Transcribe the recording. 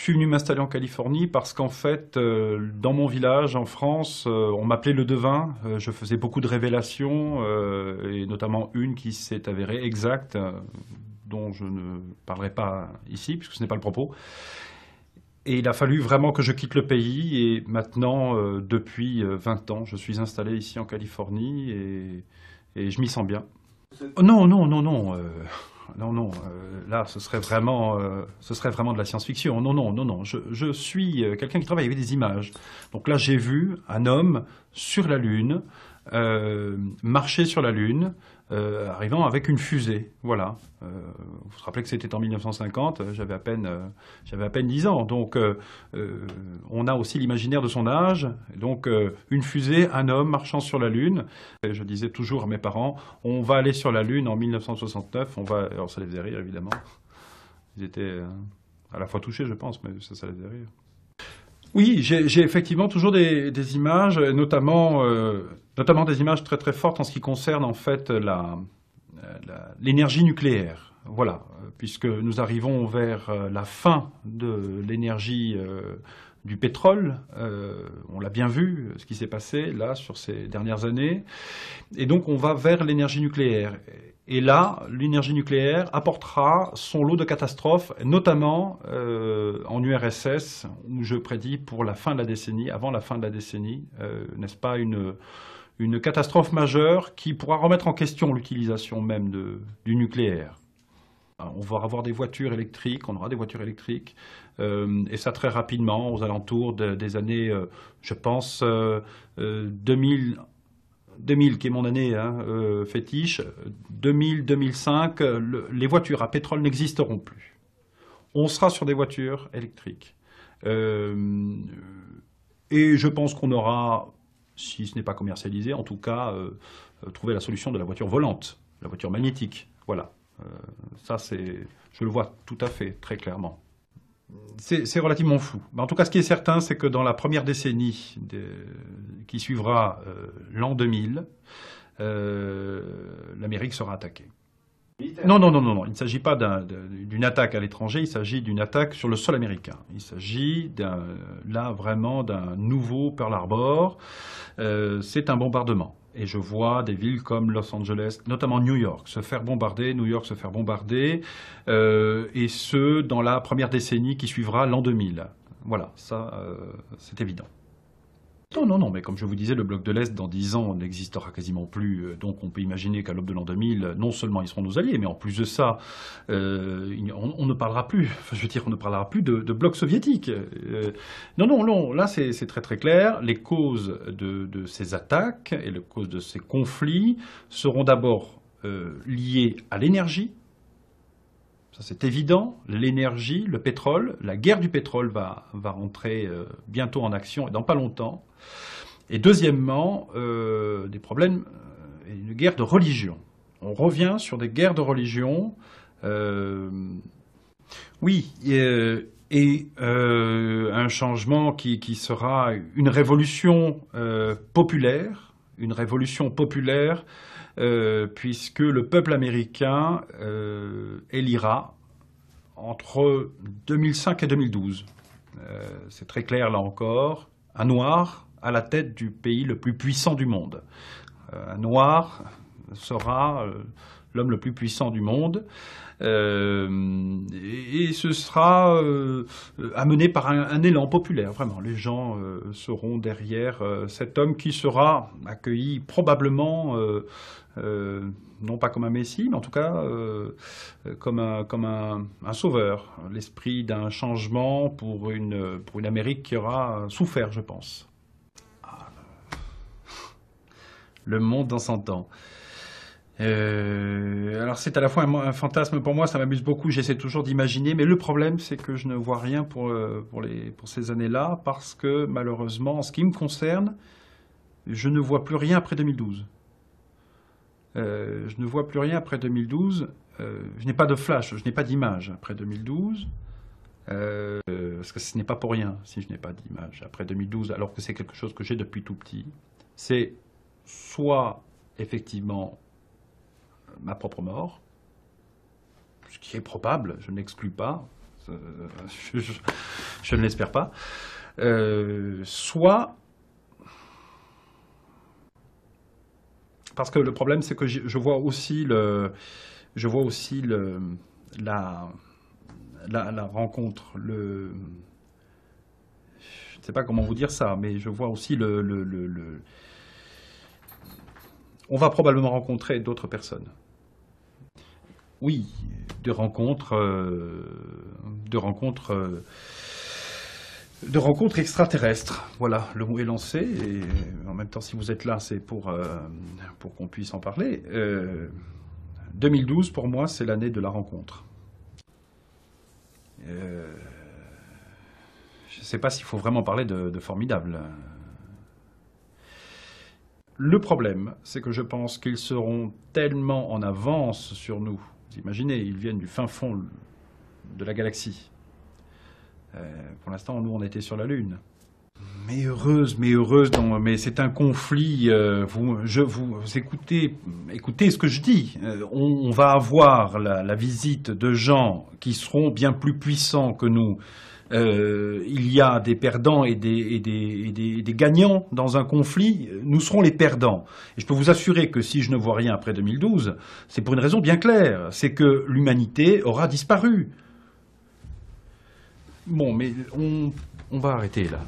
suis venu m'installer en Californie parce qu'en fait, dans mon village, en France, on m'appelait le devin. Je faisais beaucoup de révélations, et notamment une qui s'est avérée exacte, dont je ne parlerai pas ici, puisque ce n'est pas le propos. Et il a fallu vraiment que je quitte le pays. Et maintenant, depuis 20 ans, je suis installé ici en Californie et je m'y sens bien. Oh, non, non, non, non. Non, non, là, ce serait vraiment de la science-fiction. Non, non, non, non. Je suis quelqu'un qui travaille avec des images. Donc là, j'ai vu un homme sur la Lune, marcher sur la Lune, arrivant avec une fusée. Voilà. Vous vous rappelez que c'était en 1950, j'avais à peine 10 ans. Donc, on a aussi l'imaginaire de son âge. Donc, une fusée, un homme marchant sur la Lune. Et je disais toujours à mes parents, on va aller sur la Lune en 1969. Alors, ça les faisait rire, évidemment. Ils étaient à la fois touchés, je pense, mais ça les faisait rire. Oui, j'ai effectivement toujours des images, notamment des images très très fortes en ce qui concerne en fait l'énergie nucléaire. Voilà, puisque nous arrivons vers la fin de l'énergie du pétrole. On l'a bien vu, ce qui s'est passé là sur ces dernières années. Et donc on va vers l'énergie nucléaire. Et là, l'énergie nucléaire apportera son lot de catastrophes, notamment en URSS, où je prédis pour la fin de la décennie, avant la fin de la décennie, n'est-ce pas, une catastrophe majeure qui pourra remettre en question l'utilisation même du nucléaire. On va avoir des voitures électriques, on aura des voitures électriques, et ça très rapidement, aux alentours des années, je pense, 2000, qui est mon année fétiche, 2000-2005, les voitures à pétrole n'existeront plus. On sera sur des voitures électriques. Et je pense qu'on aura, si ce n'est pas commercialisé, en tout cas, trouvé la solution de la voiture volante, la voiture magnétique. Voilà. Ça, je le vois tout à fait, très clairement. C'est relativement flou. Mais en tout cas, ce qui est certain, c'est que dans la première décennie qui suivra l'an 2000, l'Amérique sera attaquée. Non, non, non, non, non. Il ne s'agit pas d'une attaque à l'étranger, il s'agit d'une attaque sur le sol américain. Il s'agit là vraiment d'un nouveau Pearl Harbor. C'est un bombardement. Et je vois des villes comme Los Angeles, notamment New York, se faire bombarder, New York se faire bombarder, et ce, dans la première décennie qui suivra l'an 2000. Voilà, ça, c'est évident. Non, non, non, mais comme je vous disais, le bloc de l'Est, dans 10 ans, n'existera quasiment plus. Donc on peut imaginer qu'à l'aube de l'an 2000, non seulement ils seront nos alliés, mais en plus de ça, on ne parlera plus, enfin, je veux dire, on ne parlera plus de bloc soviétique. Non, non, non, là c'est très très clair. Les causes de ces attaques et les causes de ces conflits seront d'abord liées à l'énergie. Ça c'est évident, l'énergie, le pétrole, la guerre du pétrole va rentrer bientôt en action et dans pas longtemps. Et deuxièmement, des problèmes, une guerre de religion. On revient sur des guerres de religion. Oui, et un changement qui sera une révolution populaire, puisque le peuple américain élira entre 2005 et 2012. C'est très clair là encore, un noir à la tête du pays le plus puissant du monde. Un noir sera l'homme le plus puissant du monde. Et ce sera amené par un élan populaire, vraiment. Les gens seront derrière cet homme qui sera accueilli probablement, non pas comme un messie, mais en tout cas comme un sauveur. L'esprit d'un changement pour une Amérique qui aura souffert, je pense. Le monde dans 100 ans. Alors c'est à la fois un fantasme pour moi, ça m'amuse beaucoup, j'essaie toujours d'imaginer, mais le problème c'est que je ne vois rien pour ces années-là, parce que malheureusement, en ce qui me concerne, je ne vois plus rien après 2012. Je ne vois plus rien après 2012, je n'ai pas de flash, je n'ai pas d'image après 2012, parce que ce n'est pas pour rien si je n'ai pas d'image après 2012, alors que c'est quelque chose que j'ai depuis tout petit. C'est soit effectivement ma propre mort, ce qui est probable, je n'exclus pas, je, je- je ne l'espère pas. Soit, parce que le problème, c'est que je vois aussi la, la rencontre, je ne sais pas comment vous dire ça, mais je vois aussi on va probablement rencontrer d'autres personnes. Oui, de rencontres, de rencontres, de rencontres extraterrestres. Voilà, le mot est lancé. Et en même temps, si vous êtes là, c'est pour qu'on puisse en parler. 2012, pour moi, c'est l'année de la rencontre. Euh, je ne sais pas s'il faut vraiment parler de formidable. Le problème, c'est que je pense qu'ils seront tellement en avance sur nous. Vous imaginez, ils viennent du fin fond de la galaxie. Pour l'instant, nous, on était sur la Lune. Mais heureuse, mais c'est un conflit. Vous écoutez ce que je dis. On va avoir la visite de gens qui seront bien plus puissants que nous. Il y a des perdants et des gagnants dans un conflit. Nous serons les perdants. Et je peux vous assurer que si je ne vois rien après 2012, c'est pour une raison bien claire. C'est que l'humanité aura disparu. Bon, mais on va arrêter là.